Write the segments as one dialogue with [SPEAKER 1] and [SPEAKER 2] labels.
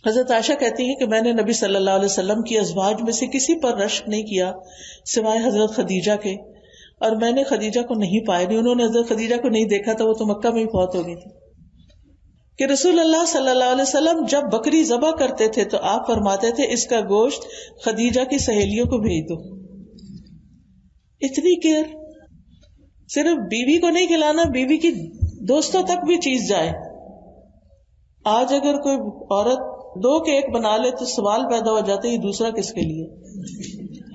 [SPEAKER 1] حضرت عائشہ کہتی ہیں کہ میں نے نبی صلی اللہ علیہ وسلم کی ازواج میں سے کسی پر رشک نہیں کیا سوائے حضرت خدیجہ کے، اور میں نے خدیجہ کو نہیں پایا، نہیں انہوں نے حضرت خدیجہ کو نہیں دیکھا تھا، وہ تو مکہ میں ہی فوت ہو گئی تھی، کہ رسول اللہ صلی اللہ علیہ وسلم جب بکری ذبح کرتے تھے تو آپ فرماتے تھے اس کا گوشت خدیجہ کی سہیلیوں کو بھیج دو. اتنی کیئر، صرف بیوی کو نہیں کھلانا، بیوی کی دوستوں تک بھی چیز جائے. آج اگر کوئی عورت 2 کیک بنا لے تو سوال پیدا ہو جاتا ہے یہ دوسرا کس کے لیے.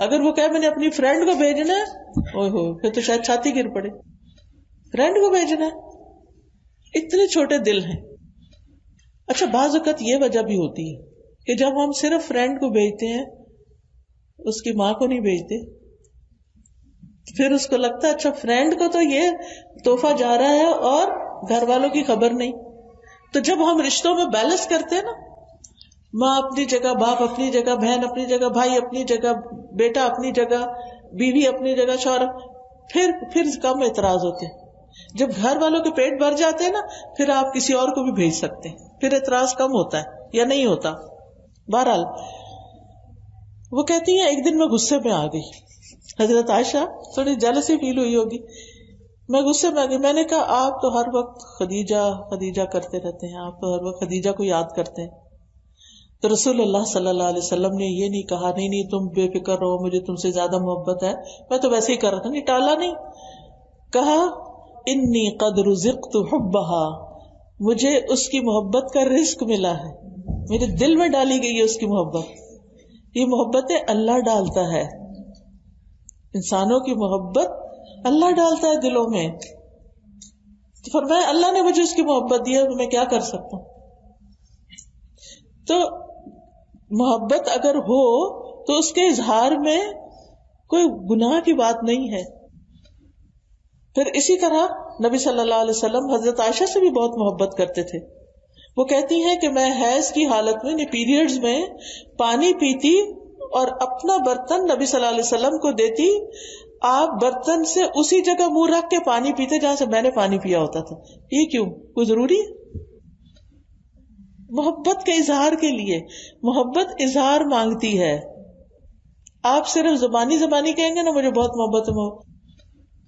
[SPEAKER 1] اگر وہ کہے میں نے اپنی فرینڈ کو بھیجنا ہے، اوہ ہو، پھر تو شاید چھاتی گر پڑے. فرینڈ کو بھیجنا ہے، اتنے چھوٹے دل ہیں. اچھا بعض اوقات یہ وجہ بھی ہوتی ہے کہ جب ہم صرف فرینڈ کو بھیجتے ہیں، اس کی ماں کو نہیں بھیجتے، پھر اس کو لگتا ہے اچھا فرینڈ کو تو یہ تحفہ جا رہا ہے اور گھر والوں کی خبر نہیں. تو جب ہم رشتوں میں بیلنس کرتے ہیں نا، ماں اپنی جگہ، باپ اپنی جگہ، بہن اپنی جگہ، بھائی اپنی جگہ، بیٹا اپنی جگہ، بیوی اپنی جگہ، شوہر، پھر کم اعتراض ہوتے ہیں. جب گھر والوں کے پیٹ بھر جاتے ہیں نا، پھر آپ کسی اور کو بھی بھیج سکتے ہیں، پھر اعتراض کم ہوتا ہے یا نہیں ہوتا. بہرحال وہ کہتی ہیں ایک دن میں غصے میں آ گئی. حضرت عائشہ تھوڑی جیلسی فیل ہوئی ہوگی. میں غصے میں آ گئی. میں نے کہا آپ تو ہر وقت خدیجہ خدیجہ کرتے رہتے ہیں، آپ تو ہر وقت خدیجہ کو یاد کرتے ہیں. تو رسول اللہ صلی اللہ علیہ وسلم نے یہ نہیں کہا نہیں تم بے فکر رہو، مجھے تم سے زیادہ محبت ہے، میں تو ویسے ہی کر رہا تھا. نہیں، ٹالا نہیں، کہا انی قد رزقت حبها، مجھے اس کی محبت کا رزق ملا ہے، میرے دل میں ڈالی گئی ہے اس کی محبت. یہ محبتیں اللہ ڈالتا ہے، انسانوں کی محبت اللہ ڈالتا ہے دلوں میں. تو فرمایا اللہ نے مجھے اس کی محبت دی ہے، تو میں کیا کر سکتا ہوں. تو محبت اگر ہو تو اس کے اظہار میں کوئی گناہ کی بات نہیں ہے. پھر اسی طرح نبی صلی اللہ علیہ وسلم حضرت عائشہ سے بھی بہت محبت کرتے تھے. وہ کہتی ہیں کہ میں حیض کی حالت میں، پیریڈز میں پانی پیتی اور اپنا برتن نبی صلی اللہ علیہ وسلم کو دیتی، آپ برتن سے اسی جگہ منہ رکھ کے پانی پیتے جہاں سے میں نے پانی پیا ہوتا تھا. یہ کیوں؟ کوئی ضروری ہے؟ محبت کے اظہار کے لیے. محبت اظہار مانگتی ہے. آپ صرف زبانی کہیں گے نا مجھے بہت محبت ہے.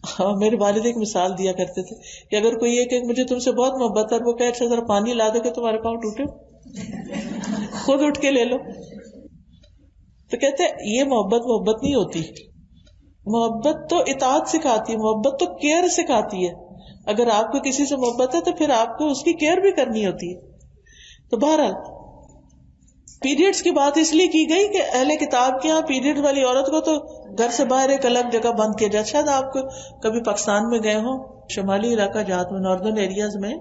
[SPEAKER 1] ہاں، میرے والد ایک مثال دیا کرتے تھے کہ اگر کوئی یہ کہ مجھے تم سے بہت محبت ہے اور وہ کہے اچھا ذرا پانی لا دو کہ تمہارے پاؤں ٹوٹے، خود اٹھ کے لے لو، تو کہتے یہ محبت نہیں ہوتی. محبت تو اطاعت سکھاتی ہے، محبت تو کیئر سکھاتی ہے. اگر آپ کو کسی سے محبت ہے تو پھر آپ کو اس کی کیئر بھی کرنی ہوتی ہے. تو بہرحال پیریڈز کی بات اس لیے کی گئی کہ اہل کتاب کے یہاں پیریڈ والی عورت کو تو گھر سے باہر ایک الگ جگہ بند کیا جائے. شاید آپ کو کبھی پاکستان میں گئے ہوں، شمالی علاقہ جات میں، ناردرن ایریاز میں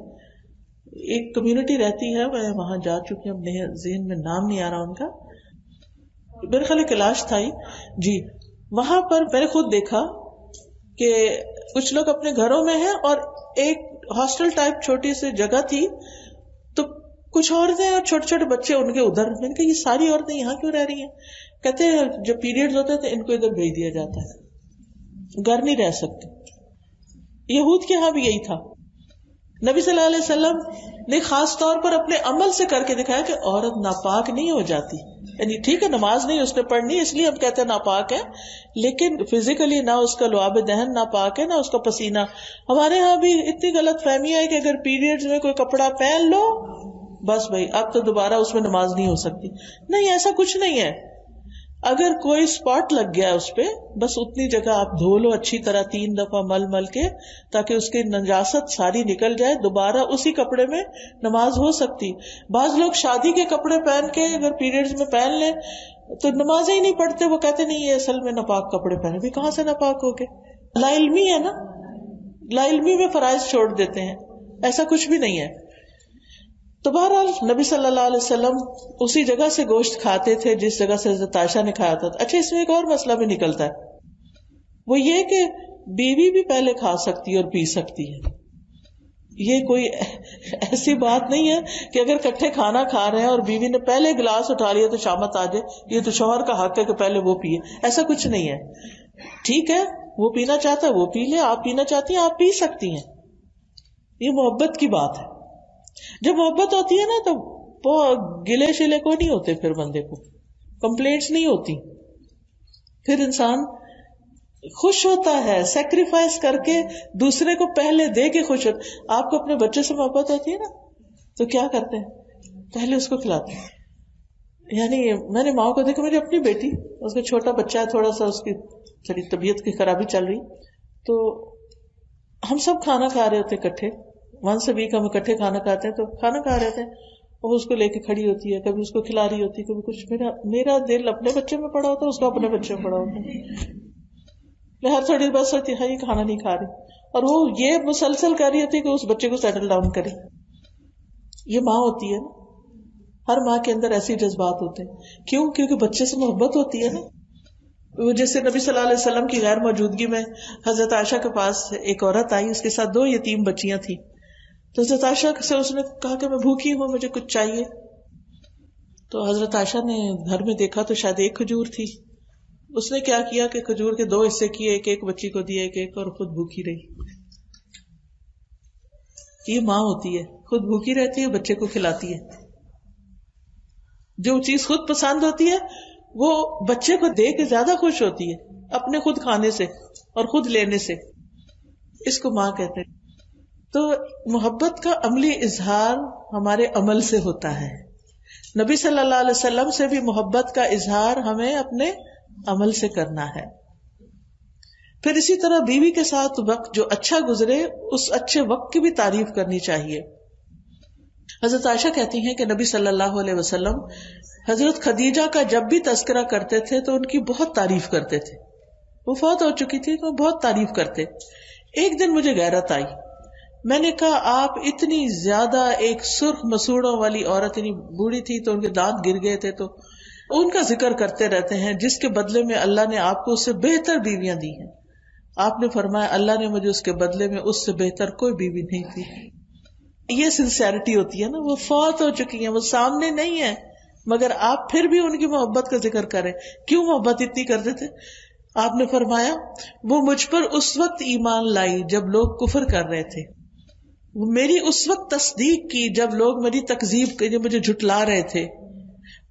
[SPEAKER 1] ایک کمیونٹی رہتی ہے، میں وہاں جا چکی ہوں، اپنے ذہن میں نام نہیں آ رہا ان کا، میرے خیال کیلاش تھا ہی جی. وہاں پر میں نے خود دیکھا کہ کچھ لوگ اپنے گھروں میں ہیں اور ایک ہاسٹل ٹائپ چھوٹی سی جگہ تھی، تو کچھ عورتیں اور چھوٹے چھوٹے بچے ان کے ادھر. میں نے کہا یہ ساری عورتیں یہاں کیوں رہ رہی ہیں؟ کہتے ہیں جب پیریڈز ہوتے تھے ان کو ادھر بھیج دیا جاتا ہے، گھر نہیں رہ سکتے. یہود کے یہاں بھی یہی تھا. نبی صلی اللہ علیہ وسلم نے خاص طور پر اپنے عمل سے کر کے دکھایا کہ عورت ناپاک نہیں ہو جاتی. یعنی ٹھیک ہے نماز نہیں اس نے پڑھنی اس لیے ہم کہتے ہیں ناپاک ہے، لیکن فزیکلی نہ اس کا لعاب دہن ناپاک ہے، نہ اس کا پسینہ. ہمارے ہاں بھی اتنی غلط فہمی ہے کہ اگر پیریڈز میں کوئی کپڑا پہن لو بس بھائی اب تو دوبارہ اس میں نماز نہیں ہو سکتی. نہیں، ایسا کچھ نہیں ہے. اگر کوئی اسپاٹ لگ گیا اس پہ، بس اتنی جگہ آپ دھو لو اچھی طرح 3 دفعہ مل کے، تاکہ اس کی نجاست ساری نکل جائے، دوبارہ اسی کپڑے میں نماز ہو سکتی. بعض لوگ شادی کے کپڑے پہن کے اگر پیریڈز میں پہن لیں تو نماز ہی نہیں پڑھتے، وہ کہتے نہیں یہ اصل میں ناپاک کپڑے پہنے. بھی کہاں سے ناپاک ہو گئے؟ لا علمی ہے نا، لا علمی میں فرائض چھوڑ دیتے ہیں. ایسا کچھ بھی نہیں ہے. تو بہرحال نبی صلی اللہ علیہ وسلم اسی جگہ سے گوشت کھاتے تھے جس جگہ سے حضرت عائشہ نے کھایا تھا. اچھا اس میں ایک اور مسئلہ بھی نکلتا ہے، وہ یہ کہ بیوی بھی پہلے کھا سکتی ہے اور پی سکتی ہے. یہ کوئی ایسی بات نہیں ہے کہ اگر کٹھے کھانا کھا رہے ہیں اور بیوی نے پہلے گلاس اٹھا لیا تو شامت آ جائے یہ تو شوہر کا حق ہے کہ پہلے وہ پیے. ایسا کچھ نہیں ہے. ٹھیک ہے وہ پینا چاہتا ہے وہ پی لے، آپ پینا چاہتی ہیں آپ پی سکتی ہیں. یہ محبت کی بات ہے. جب محبت ہوتی ہے نا تو گلے شلے کو نہیں ہوتے، پھر بندے کو کمپلینٹس نہیں ہوتی، پھر انسان خوش ہوتا ہے، سیکریفائس کر کے دوسرے کو پہلے دے کے خوش ہوتا. آپ کو اپنے بچے سے محبت ہوتی ہے نا تو کیا کرتے ہیں؟ پہلے اس کو کھلاتے ہیں. یعنی میں نے ماں کو دیکھا، میری اپنی بیٹی، اس کا چھوٹا بچہ ہے، تھوڑا سا اس کی تھوڑی طبیعت کی خرابی چل رہی، تو ہم سب کھانا کھا رہے ہوتے اکٹھے، ونس اے ویک ہم اکٹھے کھانا کھاتے ہیں، تو کھانا کھا رہے تھے، وہ اس کو لے کے کھڑی ہوتی ہے، کبھی اس کو کھلا رہی ہوتی ہے، کبھی کچھ. میرا دل اپنے بچے میں پڑا ہوتا ہے، اس کا اپنے بچے میں پڑا ہوتا ہے. میں ہر تھوڑی بس ہوتی ہے یہ کھانا نہیں کھا رہی، اور وہ یہ مسلسل کر رہی ہوتی ہے کہ اس بچے کو سیٹل ڈاؤن کرے. یہ ماں ہوتی ہے نا، ہر ماں کے اندر ایسے جذبات ہوتے ہیں. کیوں؟ کیونکہ بچے سے محبت ہوتی ہے نا. جیسے نبی صلی اللہ علیہ وسلم کی غیر موجودگی میں حضرت عائشہ کے پاس ایک عورت آئی، اس کے ساتھ 2 یتیم بچیاں تھیں. تو حضرت عائشہ سے اس نے کہا کہ میں بھوکی ہوں، مجھے کچھ چاہیے. تو حضرت عائشہ نے گھر میں دیکھا تو شاید ایک کھجور تھی. اس نے کیا کیا کہ کھجور کے 2 حصے کیے، ایک ایک بچی کو دیے، ایک ایک، اور خود بھوکی رہی. یہ ماں ہوتی ہے، خود بھوکی رہتی ہے، بچے کو کھلاتی ہے. جو چیز خود پسند ہوتی ہے وہ بچے کو دے کے زیادہ خوش ہوتی ہے اپنے خود کھانے سے اور خود لینے سے. اس کو ماں کہتے ہیں. تو محبت کا عملی اظہار ہمارے عمل سے ہوتا ہے. نبی صلی اللہ علیہ وسلم سے بھی محبت کا اظہار ہمیں اپنے عمل سے کرنا ہے. پھر اسی طرح بیوی کے ساتھ وقت جو اچھا گزرے، اس اچھے وقت کی بھی تعریف کرنی چاہیے. حضرت عائشہ کہتی ہیں کہ نبی صلی اللہ علیہ وسلم حضرت خدیجہ کا جب بھی تذکرہ کرتے تھے تو ان کی بہت تعریف کرتے تھے. وہ فوت ہو چکی تھی تو بہت تعریف کرتے. ایک دن مجھے غیرت آئی، میں نے کہا آپ اتنی زیادہ، ایک سرخ مسوڑوں والی عورت، یعنی بوڑھی تھی تو ان کے دانت گر گئے تھے، تو ان کا ذکر کرتے رہتے ہیں جس کے بدلے میں اللہ نے آپ کو اس سے بہتر بیویاں دی ہیں. آپ نے فرمایا اللہ نے مجھے اس کے بدلے میں اس سے بہتر کوئی بیوی نہیں دی. یہ سنسیئرٹی ہوتی ہے نا. وہ فوت ہو چکی ہیں، وہ سامنے نہیں ہے، مگر آپ پھر بھی ان کی محبت کا ذکر کریں. کیوں محبت اتنی کرتے تھے؟ آپ نے فرمایا وہ مجھ پر اس وقت ایمان لائی جب لوگ کفر کر رہے تھے، وہ میری اس وقت تصدیق کی جب لوگ میری تکذیب کے مجھے جھٹلا رہے تھے،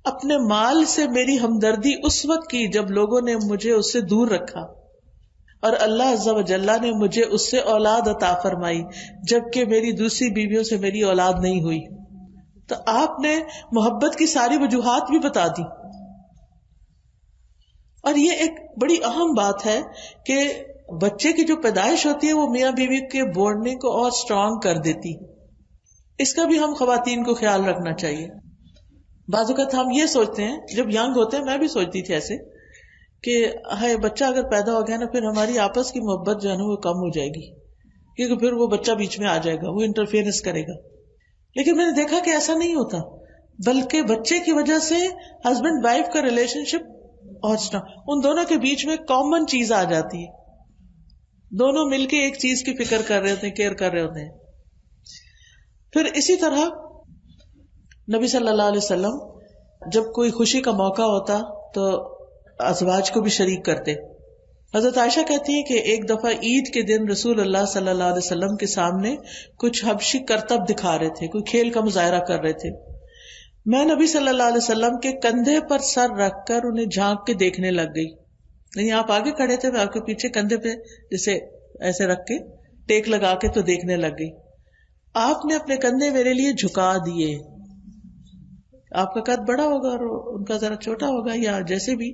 [SPEAKER 1] اپنے مال سے میری ہمدردی اس وقت کی جب لوگوں نے مجھے اس سے دور رکھا، اور اللہ عز و جل نے مجھے اس سے اولاد عطا فرمائی جبکہ میری دوسری بیویوں سے میری اولاد نہیں ہوئی. تو آپ نے محبت کی ساری وجوہات بھی بتا دی. اور یہ ایک بڑی اہم بات ہے کہ بچے کی جو پیدائش ہوتی ہے وہ میاں بیوی کے بانڈنگ کو اور اسٹرانگ کر دیتی. اس کا بھی ہم خواتین کو خیال رکھنا چاہیے. بعض اوقات ہم یہ سوچتے ہیں، جب ینگ ہوتے ہیں، میں بھی سوچتی تھی ایسے کہ ہے بچہ اگر پیدا ہو گیا نا، پھر ہماری آپس کی محبت جو ہے نا وہ کم ہو جائے گی، کیونکہ پھر وہ بچہ بیچ میں آ جائے گا، وہ انٹرفیئرنس کرے گا. لیکن میں نے دیکھا کہ ایسا نہیں ہوتا، بلکہ بچے کی وجہ سے ہسبینڈ وائف کا ریلیشن شپ اور ان دونوں کے بیچ میں کامن چیز آ جاتی ہے. دونوں مل کے ایک چیز کی فکر کر رہے ہوتے ہیں، کیئر کر رہے ہوتے ہیں. پھر اسی طرح نبی صلی اللہ علیہ وسلم جب کوئی خوشی کا موقع ہوتا تو ازواج کو بھی شریک کرتے. حضرت عائشہ کہتی ہے کہ ایک دفعہ عید کے دن رسول اللہ صلی اللہ علیہ وسلم کے سامنے کچھ حبشی کرتب دکھا رہے تھے، کوئی کھیل کا مظاہرہ کر رہے تھے. میں نبی صلی اللہ علیہ وسلم کے کندھے پر سر رکھ کر انہیں جھانک کے دیکھنے لگ گئی. یعنی آپ آگے کھڑے تھے، میں آپ کے پیچھے کندھے پہ جیسے ایسے رکھ کے ٹیک لگا کے تو دیکھنے لگ گئی. آپ نے اپنے کندھے میرے لیے جھکا دیے. آپ کا قد بڑا ہوگا اور ان کا ذرا چھوٹا ہوگا یا جیسے بھی،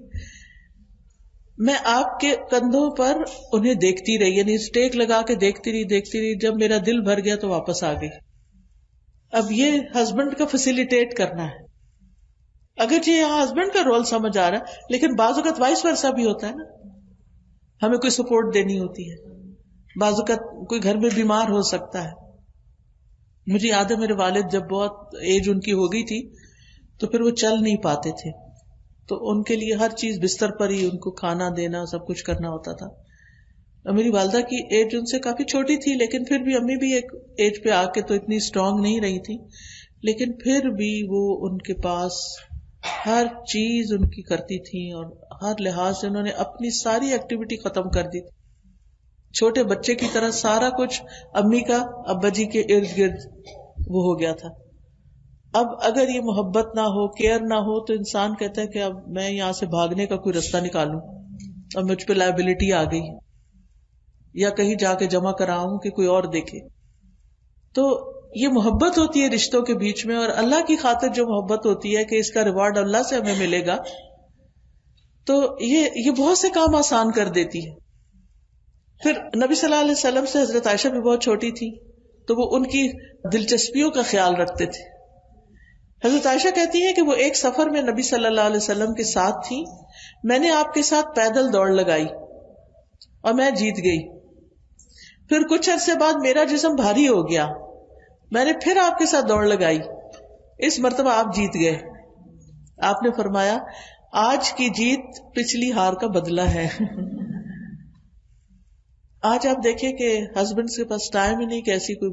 [SPEAKER 1] میں آپ کے کندھوں پر انہیں دیکھتی رہی، یعنی اسٹیک لگا کے دیکھتی رہی. جب میرا دل بھر گیا تو واپس آ گئی. اب یہ ہسبینڈ کا فیسیلیٹیٹ کرنا ہے. اگرچہ یہاں ہسبینڈ کا رول سمجھ آ رہا ہے، لیکن بعض اوقات وائس ورثا بھی ہوتا ہے نا. ہمیں کوئی سپورٹ دینی ہوتی ہے، بعض اوقات کوئی گھر میں بیمار ہو سکتا ہے. مجھے یاد ہے میرے والد جب بہت ایج ان کی ہو گئی تھی تو پھر وہ چل نہیں پاتے تھے، تو ان کے لیے ہر چیز بستر پر ہی ان کو کھانا دینا سب کچھ کرنا ہوتا تھا. میری والدہ کی ایج ان سے کافی چھوٹی تھی، لیکن پھر بھی امی بھی ایک ایج پہ آ کے تو اتنی اسٹرانگ نہیں رہی تھی، لیکن پھر بھی وہ ان کے پاس ہر چیز ان کی کرتی تھی اور ہر لحاظ سے انہوں نے اپنی ساری ایکٹیویٹی ختم کر دی. چھوٹے بچے کی طرح سارا کچھ امی کا ابا جی کے ارد گرد وہ ہو گیا تھا. اب اگر یہ محبت نہ ہو، کیئر نہ ہو، تو انسان کہتا ہے کہ اب میں یہاں سے بھاگنے کا کوئی رستہ نکالوں، اب مجھ پہ لائبلٹی آ گئی، یا کہیں جا کے جمع کراؤں کہ کوئی اور دیکھے. تو یہ محبت ہوتی ہے رشتوں کے بیچ میں، اور اللہ کی خاطر جو محبت ہوتی ہے کہ اس کا ریوارڈ اللہ سے ہمیں ملے گا، تو یہ بہت سے کام آسان کر دیتی ہے. پھر نبی صلی اللہ علیہ وسلم سے حضرت عائشہ بھی بہت چھوٹی تھی، تو وہ ان کی دلچسپیوں کا خیال رکھتے تھے. حضرت عائشہ کہتی ہیں کہ وہ ایک سفر میں نبی صلی اللہ علیہ وسلم کے ساتھ تھی، میں نے آپ کے ساتھ پیدل دوڑ لگائی اور میں جیت گئی. پھر کچھ عرصے بعد میرا جسم بھاری ہو گیا، میں نے پھر آپ کے ساتھ دوڑ لگائی، اس مرتبہ آپ جیت گئے. آپ نے فرمایا آج کی جیت پچھلی ہار کا بدلہ ہے. آج آپ دیکھیں کہ ہسبینڈ کے پاس ٹائم ہی نہیں کہ ایسی کوئی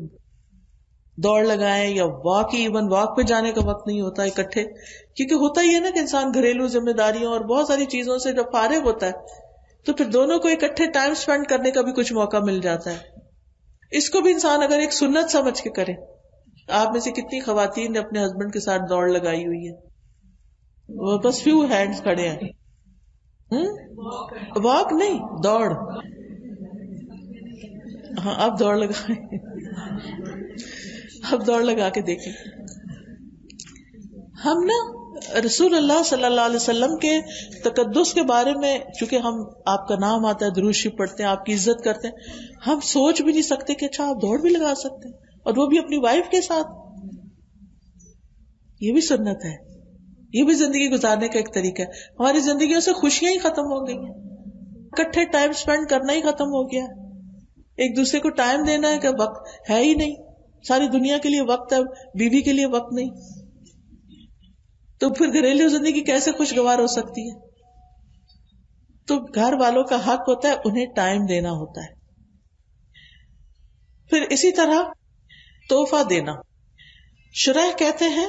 [SPEAKER 1] دوڑ لگائیں، یا واک ہی، ایون واک پہ جانے کا وقت نہیں ہوتا اکٹھے، کیونکہ ہوتا ہی ہے نا کہ انسان گھریلو ذمہ داریوں اور بہت ساری چیزوں سے جب فارغ ہوتا ہے تو پھر دونوں کو اکٹھے ٹائم سپینڈ کرنے کا بھی کچھ موقع مل جاتا ہے. اس کو بھی انسان اگر ایک سنت سمجھ کے کرے. آپ میں سے کتنی خواتین نے اپنے ہسبینڈ کے ساتھ دوڑ لگائی ہوئی ہے؟ وہ بس فیو ہینڈز کھڑے ہیں. واک نہیں، دوڑ. ہاں اب دوڑ لگائیں، اب دوڑ لگا کے دیکھیں. ہم نا رسول اللہ صلی اللہ علیہ وسلم کے تقدس کے بارے میں، چونکہ ہم آپ کا نام آتا ہے، درود شریف پڑھتے ہیں، آپ کی عزت کرتے ہیں، ہم سوچ بھی نہیں سکتے کہ اچھا آپ دوڑ بھی لگا سکتے ہیں، اور وہ بھی اپنی وائف کے ساتھ. یہ بھی سنت ہے، یہ بھی زندگی گزارنے کا ایک طریقہ ہے. ہماری زندگیوں سے خوشیاں ہی ختم ہو گئی ہیں، اکٹھے ٹائم سپینڈ کرنا ہی ختم ہو گیا. ایک دوسرے کو ٹائم دینا ہے کہ وقت ہے ہی نہیں. ساری دنیا کے لیے وقت ہے، بیوی کے لیے وقت نہیں. تو پھر گھریلو زندگی کیسے خوشگوار ہو سکتی ہے؟ تو گھر والوں کا حق ہوتا ہے انہیں ٹائم دینا ہوتا ہے. پھر اسی طرح تحفہ دینا. شرح کہتے ہیں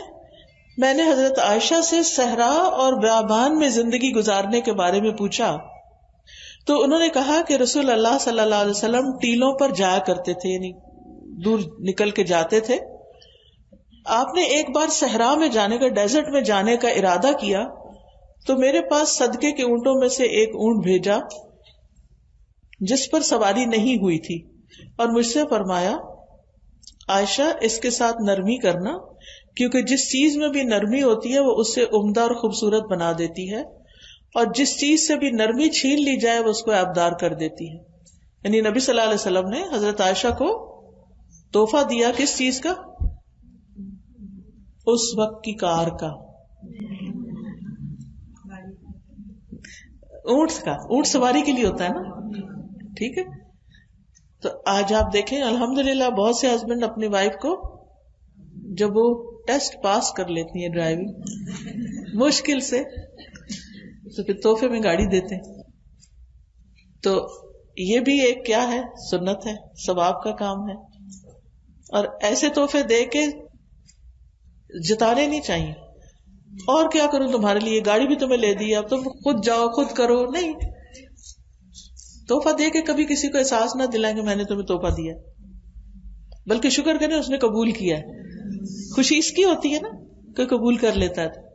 [SPEAKER 1] میں نے حضرت عائشہ سے صحرا اور بیابان میں زندگی گزارنے کے بارے میں پوچھا تو انہوں نے کہا کہ رسول اللہ صلی اللہ علیہ وسلم ٹیلوں پر جایا کرتے تھے، یعنی دور نکل کے جاتے تھے. آپ نے ایک بار صحرا میں جانے کا، ڈیزرٹ میں جانے کا ارادہ کیا تو میرے پاس صدقے کے اونٹوں میں سے ایک اونٹ بھیجا جس پر سواری نہیں ہوئی تھی، اور مجھ سے فرمایا عائشہ اس کے ساتھ نرمی کرنا، کیونکہ جس چیز میں بھی نرمی ہوتی ہے وہ اس سے عمدہ اور خوبصورت بنا دیتی ہے، اور جس چیز سے بھی نرمی چھین لی جائے وہ اس کو عیبدار کر دیتی ہے. یعنی نبی صلی اللہ علیہ وسلم نے حضرت عائشہ کو تحفہ دیا کس چیز کا؟ اس وقت کی کار کا، اونٹ کا. اونٹ سواری کے لیے ہوتا ہے نا، ٹھیک ہے. تو آج آپ دیکھیں الحمدللہ بہت سے ہسبینڈ اپنی وائف کو جب وہ ٹیسٹ پاس کر لیتی ہیں ڈرائیونگ مشکل سے، تو پھر تحفے میں گاڑی دیتے ہیں. تو یہ بھی ایک کیا ہے؟ سنت ہے، ثواب کا کام ہے. اور ایسے تحفے دے کے جتانے نہیں چاہیے. اور کیا کروں تمہارے لیے، گاڑی بھی تمہیں لے دی، اب تم خود جاؤ خود کرو. نہیں، تحفہ دے کے کبھی کسی کو احساس نہ دلائیں کہ میں نے تمہیں تحفہ دیا، بلکہ شکر کریں اس نے قبول کیا ہے. خوشی اس کی ہوتی ہے نا کہ قبول کر لیتا ہے.